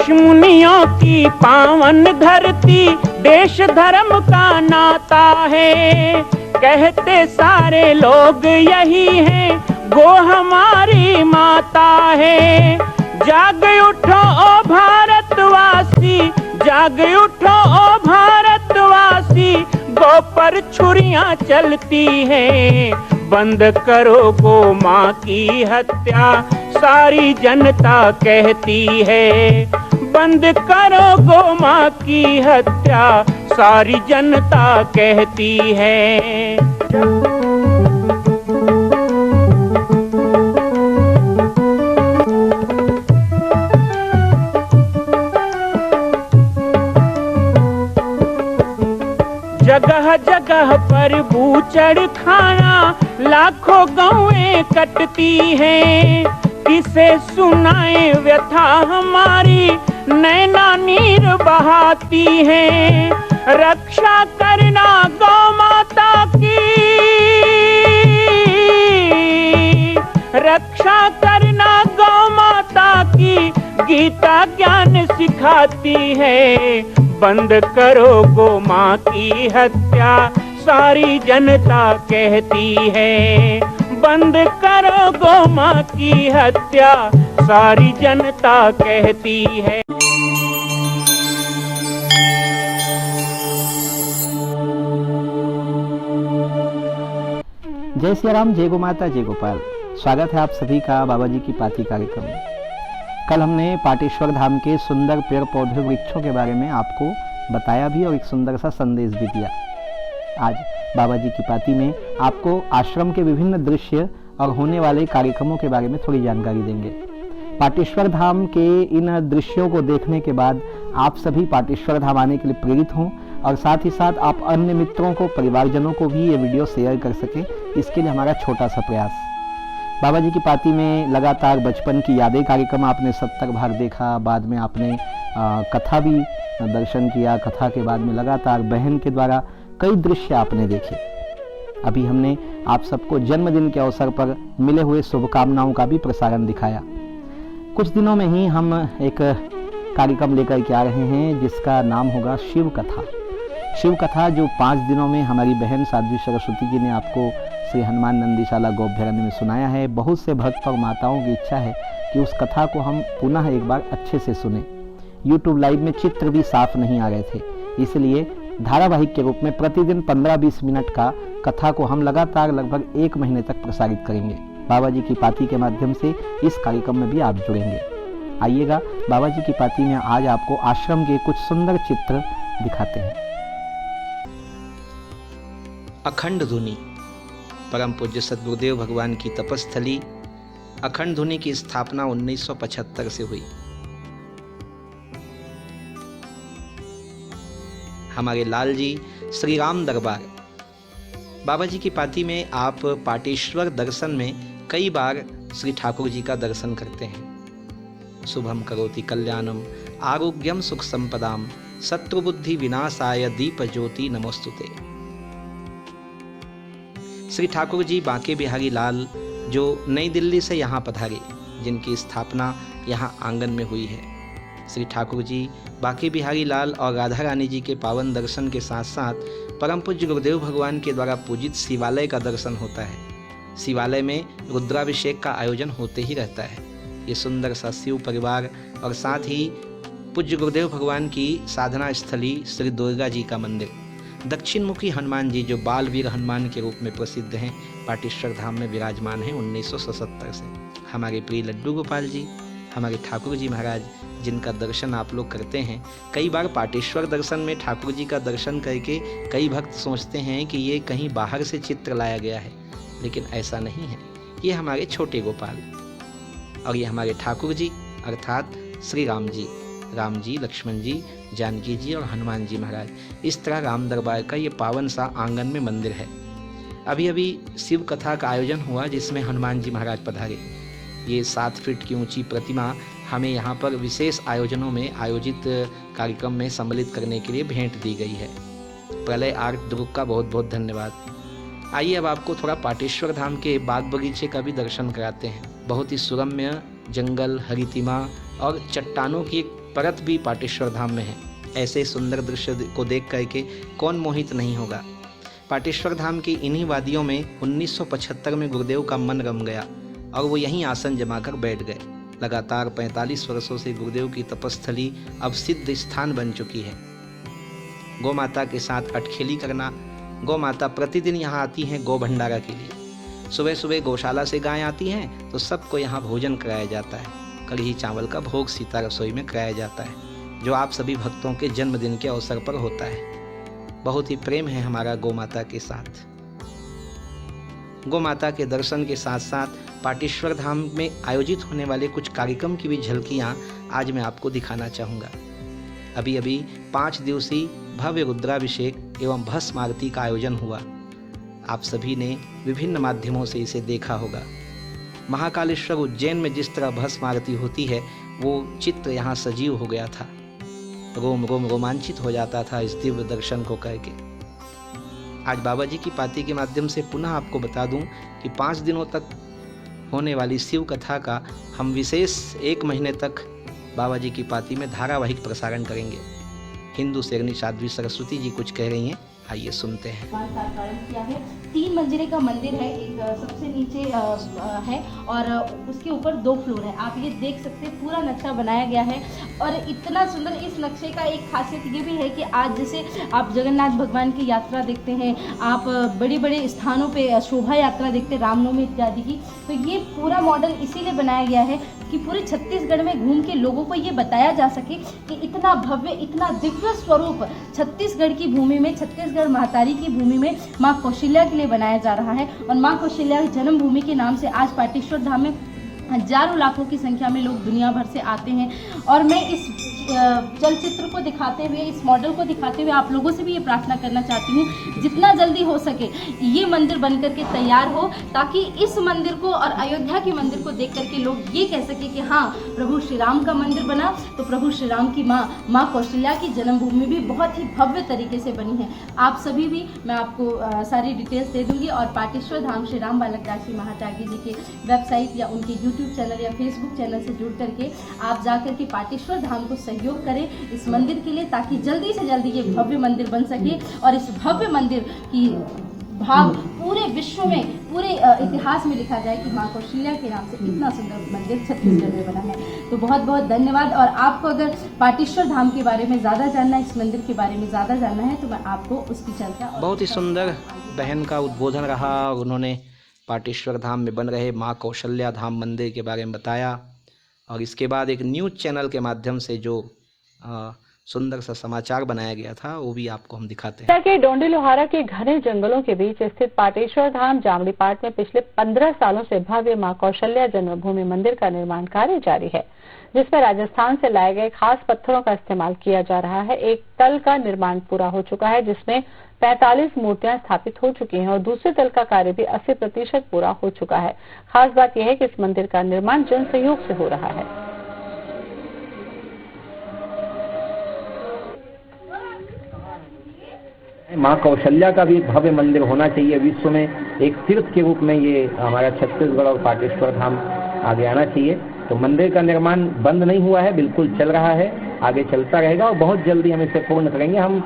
ऋषि मुनियों की पावन धरती, देश धर्म का नाता है। कहते सारे लोग यही हैं, गो हमारी माता है। जाग उठो ओ भारतवासी, जाग उठो ओ भारतवासी, गो पर छुरियां चलती हैं। बंद करो गो माँ की हत्या, सारी जनता कहती है। बंद करो गो माँ की हत्या, सारी जनता कहती है। जगह जगह पर बूचड़ खाना, लाखों गौएं कटती हैं। किसे सुनाए व्यथा हमारी, नैना नीर बहाती हैं। रक्षा करना गौ माता की, रक्षा करना गौ माता की, गीता ज्ञान सिखाती है। बंद करो गो माँ की हत्या, सारी जनता कहती है। बंद करो गो माँ की हत्या, सारी जनता कहती है। जय श्री राम, जय गो माता, जय गोपाल। स्वागत है आप सभी का बाबा जी की पाती कार्यक्रम में। कल हमने पाटेश्वर धाम के सुंदर पेड़ पौधे वृक्षों के बारे में आपको बताया भी और एक सुंदर सा संदेश भी दिया। आज बाबा जी की पाती में आपको आश्रम के विभिन्न दृश्य और होने वाले कार्यक्रमों के बारे में थोड़ी जानकारी देंगे। पाटेश्वर धाम के इन दृश्यों को देखने के बाद आप सभी पाटेश्वर धाम आने के लिए प्रेरित हों और साथ ही साथ आप अन्य मित्रों को, परिवारजनों को भी ये वीडियो शेयर कर सकें, इसके लिए हमारा छोटा सा प्रयास। बाबा जी की पाती में लगातार बचपन की यादें कार्यक्रम आपने 70 भाग देखा, बाद में आपने कथा भी दर्शन किया। कथा के बाद में लगातार बहन के द्वारा कई दृश्य आपने देखे। अभी हमने आप सबको जन्मदिन के अवसर पर मिले हुए शुभकामनाओं का भी प्रसारण दिखाया। कुछ दिनों में ही हम एक कार्यक्रम लेकर के आ रहे हैं जिसका नाम होगा शिव कथा। शिव कथा जो 5 दिनों में हमारी बहन साध्वी सरस्वती जी ने आपको श्री हनुमान नंदीशाला गोभ्यारण्य में सुनाया है। बहुत से भक्त और माताओं की इच्छा है कि उस कथा को हम पुनः एक बार अच्छे से सुने। YouTube लाइव में चित्र भी साफ नहीं आ रहे थे, इसलिए धारावाहिक के रूप में प्रतिदिन 15-20 मिनट का कथा को हम लगातार लगभग 1 महीने तक प्रसारित करेंगे। बाबा जी की पाती के माध्यम से इस कार्यक्रम में भी आप जुड़ेंगे। आइएगा, बाबा जी की पाती में आज आपको आश्रम के कुछ सुंदर चित्र दिखाते हैं। अखंड धुनी, परम पूज्य सद्गुरुदेव भगवान की तपस्थली अखंड धुनी की स्थापना 1975 से हुई। हमारे लाल जी श्री राम दरबार। बाबा जी की पाती में आप पाटेश्वर दर्शन में कई बार श्री ठाकुर जी का दर्शन करते हैं। शुभम करोति कल्याणम, आरोग्यम सुख संपदाम, शत्रुबुद्धि विनाशाय दीप ज्योति नमोस्तुते। श्री ठाकुर जी बांके बिहारी लाल जो नई दिल्ली से यहाँ पधारे, जिनकी स्थापना यहाँ आंगन में हुई है। श्री ठाकुर जी बांके बिहारी लाल और राधा रानी जी के पावन दर्शन के साथ साथ परम पूज्य गुरुदेव भगवान के द्वारा पूजित शिवालय का दर्शन होता है। शिवालय में रुद्राभिषेक का आयोजन होते ही रहता है। ये सुंदर सा शिव परिवार और साथ ही पूज्य गुरुदेव भगवान की साधना स्थली श्री दुर्गा जी का मंदिर, दक्षिण मुखी हनुमान जी जो बालवीर हनुमान के रूप में प्रसिद्ध हैं, पाटेश्वर धाम में विराजमान हैं 1977 से। हमारे प्रिय लड्डू गोपाल जी, हमारे ठाकुर जी महाराज, जिनका दर्शन आप लोग करते हैं। कई बार पाटेश्वर दर्शन में ठाकुर जी का दर्शन करके कई भक्त सोचते हैं कि ये कहीं बाहर से चित्र लाया गया है, लेकिन ऐसा नहीं है। ये हमारे छोटे गोपाल और ये हमारे ठाकुर जी अर्थात श्री राम जी, लक्ष्मण जी, जानकी जी और हनुमान जी महाराज। इस तरह राम दरबार का ये पावन सा आंगन में मंदिर है। अभी अभी शिव कथा का आयोजन हुआ जिसमें हनुमान जी महाराज पधारे। ये 7 फीट की ऊंची प्रतिमा हमें यहाँ पर विशेष आयोजनों में आयोजित कार्यक्रम में सम्मिलित करने के लिए भेंट दी गई है। प्रलय आर्ट ग्रुप का बहुत बहुत धन्यवाद। आइए अब आपको थोड़ा पाटेश्वर धाम के बाग बगीचे का भी दर्शन कराते हैं। बहुत ही सुरम्य जंगल, हरितिमा और चट्टानों की एक परत भी पाटेश्वर धाम में है। ऐसे सुंदर दृश्य को देख करके कौन मोहित नहीं होगा। पाटेश्वर धाम की इन्हीं वादियों में 1975 में गुरुदेव का मन रम गया और वो यहीं आसन जमाकर बैठ गए। लगातार 45 वर्षों से गुरुदेव की तपस्थली अब सिद्ध स्थान बन चुकी है। गौ माता के साथ अटखेली करना। गौ माता प्रतिदिन यहाँ आती हैं गौ भंडारा के लिए। सुबह सुबह गौशाला से गायें आती हैं तो सबको यहाँ भोजन कराया जाता है। कढ़ी चावल का भोग सीता रसोई में कराया जाता है, जो आप सभी भक्तों के जन्मदिन के अवसर पर होता है। बहुत ही प्रेम है हमारा गौ माता के साथ। गौ माता के दर्शन के साथ साथ पाटेश्वर धाम में आयोजित होने वाले कुछ कार्यक्रम की भी झलकियाँ आज मैं आपको दिखाना चाहूँगा। अभी अभी 5 दिवसीय भव्य रुद्राभिषेक एवं भस्म आरती का आयोजन हुआ। आप सभी ने विभिन्न माध्यमों से इसे देखा होगा। महाकालेश्वर उज्जैन में जिस तरह भस्म आरती होती है, वो चित्र यहाँ सजीव हो गया था। रोम रोम रोमांचित हो जाता था इस दिव्य दर्शन को करके। आज बाबा जी की पाती के माध्यम से पुनः आपको बता दूं कि 5 दिनों तक होने वाली शिव कथा का हम विशेष 1 महीने तक बाबा जी की पाती में धारावाहिक प्रसारण करेंगे। हिंदू शेरनी साध्वी सरस्वती जी कुछ कह रही हैं, आइए सुनते हैं। किया है 3 मंजिले का मंदिर है, एक सबसे नीचे है और उसके ऊपर 2 फ्लोर है। आप ये देख सकते हैं पूरा नक्शा बनाया गया है और इतना सुंदर। इस नक्शे का एक खासियत ये भी है कि आज जैसे आप जगन्नाथ भगवान की यात्रा देखते हैं, आप बड़े बड़े स्थानों पे शोभा यात्रा देखते हैं रामनवमी इत्यादि की, तो ये पूरा मॉडल इसीलिए बनाया गया है कि पूरे छत्तीसगढ़ में घूम के लोगों को ये बताया जा सके कि इतना भव्य, इतना दिव्य स्वरूप छत्तीसगढ़ की भूमि में, छत्तीसगढ़ महतारी की भूमि में माँ कौशल्या के लिए बनाया जा रहा है। और माँ कौशल्या जन्मभूमि के नाम से आज पाटेश्वर धाम में हजारों लाखों की संख्या में लोग दुनिया भर से आते हैं। और मैं इस चलचित्र को दिखाते हुए, इस मॉडल को दिखाते हुए आप लोगों से भी ये प्रार्थना करना चाहती हूँ जितना जल्दी हो सके ये मंदिर बन करके तैयार हो, ताकि इस मंदिर को और अयोध्या के मंदिर को देख करके लोग ये कह सके कि हाँ, प्रभु श्री राम का मंदिर बना तो प्रभु श्री राम की माँ कौशल्या की जन्मभूमि भी बहुत ही भव्य तरीके से बनी है। आप सभी भी, मैं आपको सारी डिटेल्स दे दूँगी और पाटेश्वर धाम श्री राम बालकदास जी महात्यागी जी के वेबसाइट या उनके यूट्यूब चैनल या फेसबुक चैनल से जुड़ करके आप जा करके पाटेश्वर धाम को सहयोग करें इस मंदिर के लिए, ताकि जल्दी से जल्दी ये भव्य मंदिर बन सके और इस भव्य मंदिर की भाग पूरे विश्व में, पूरे इतिहास में लिखा जाए कि माँ कौशल्या के नाम से इतना सुंदर मंदिर छत्तीसगढ़ में बना है। तो बहुत बहुत धन्यवाद। और आपको अगर पाटेश्वर धाम के बारे में ज़्यादा जानना है, इस मंदिर के बारे में ज़्यादा जानना है, तो मैं आपको उसकी चर्चा बहुत ही सुंदर बहन का उद्बोधन रहा और उन्होंने पाटेश्वर धाम में बन रहे माँ कौशल्या धाम मंदिर के बारे में बताया। और इसके बाद एक न्यूज़ चैनल के माध्यम से जो सुंदर सा समाचार बनाया गया था वो भी आपको हम दिखाते हैं। के डोंडी लोहारा के घने जंगलों के बीच स्थित पाटेश्वर धाम जामड़ीपाट में पिछले 15 सालों से भव्य मां कौशल्या जन्मभूमि मंदिर का निर्माण कार्य जारी है, जिसमें राजस्थान से लाए गए खास पत्थरों का इस्तेमाल किया जा रहा है। एक तल का निर्माण पूरा हो चुका है, जिसमें 45 मूर्तियां स्थापित हो चुकी हैं और दूसरे तल का कार्य भी 80% पूरा हो चुका है। खास बात यह है कि इस मंदिर का निर्माण जन सहयोग से हो रहा है। माँ कौशल्या का भी एक भव्य मंदिर होना चाहिए विश्व में, एक तीर्थ के रूप में ये हमारा छत्तीसगढ़ और पाटेश्वर धाम आगे आना चाहिए। तो मंदिर का निर्माण बंद नहीं हुआ है, बिल्कुल चल रहा है, आगे चलता रहेगा और बहुत जल्दी हम इसे पूर्ण करेंगे। हम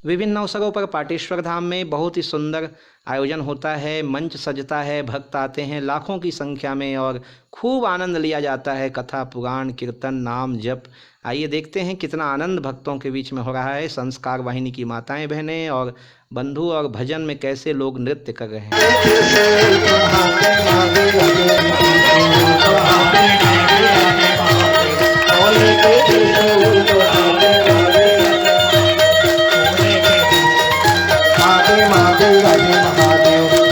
विभिन्न अवसरों पर पाटेश्वर धाम में बहुत ही सुंदर आयोजन होता है, मंच सजता है, भक्त आते हैं लाखों की संख्या में और खूब आनंद लिया जाता है। कथा, पुराण, कीर्तन, नाम, जप। आइए देखते हैं कितना आनंद भक्तों के बीच में हो रहा है। संस्कार वाहिनी की माताएं, बहनें और बंधु और भजन में कैसे लोग नृत्य कर रहे हैं।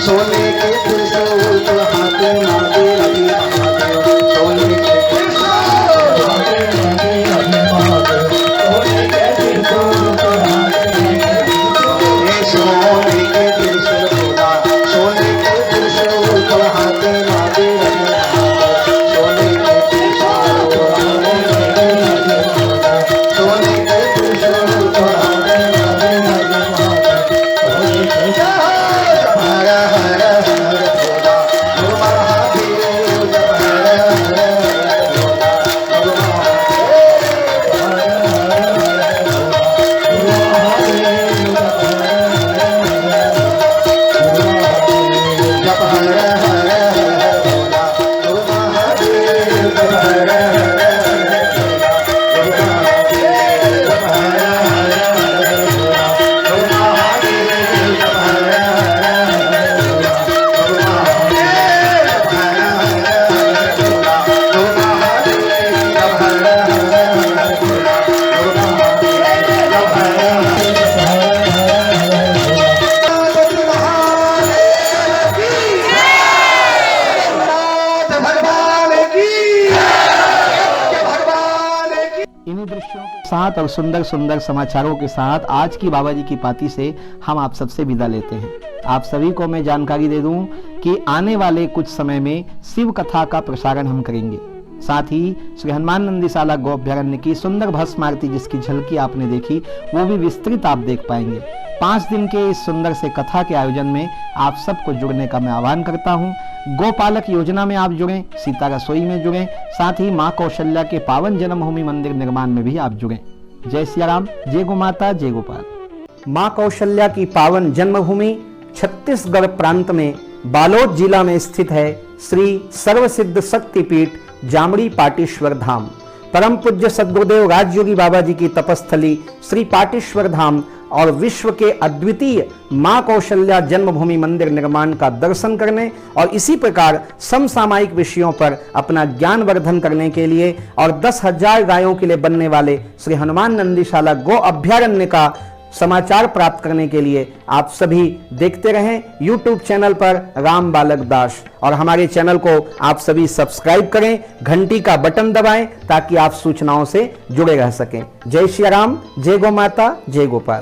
सोने साथ और सुंदर सुंदर समाचारों के साथ आज की बाबा जी की पाती से हम आप सबसे विदा लेते हैं। आप सभी को मैं जानकारी दे दूं कि आने वाले कुछ समय में शिव कथा का प्रसारण हम करेंगे। साथ ही श्री हनुमान नंदीशाला गो अभ्यारण्य की सुंदर भस्म आरती जिसकी झलकी आपने देखी वो भी विस्तृत आप देख पाएंगे। 5 दिन के इस सुंदर से कथा के आयोजन में आप सबको जुड़ने का मैं आह्वान करता हूं। गोपालक योजना में आप जुड़ें, सीता रसोई में जुड़ें, साथ ही मां कौशल्या के पावन जन्मभूमि मंदिर निर्माण में भी आप जुड़ें। जय सिया राम, जय गो माता, जय गोपाल। मां कौशल्या की पावन जन्मभूमि छत्तीसगढ़ प्रांत में बालोद जिला में स्थित है श्री सर्वसिद्ध शक्तिपीठ जामड़ी पाटेश्वर धाम। परम पूज्य सद्गुरुदेव राजयोगी बाबा जी की तपस्थली श्री पाटेश्वर धाम और विश्व के अद्वितीय मां कौशल्या जन्मभूमि मंदिर निर्माण का दर्शन करने और इसी प्रकार समसामयिक विषयों पर अपना ज्ञान वर्धन करने के लिए और 10,000 गायों के लिए बनने वाले श्री हनुमान नंदीशाला गो अभ्यारण्य का समाचार प्राप्त करने के लिए आप सभी देखते रहें YouTube चैनल पर राम बालक दास, और हमारे चैनल को आप सभी सब्सक्राइब करें, घंटी का बटन दबाएं ताकि आप सूचनाओं से जुड़े रह सकें। जय श्री राम, जय गो माता, जय गोपाल।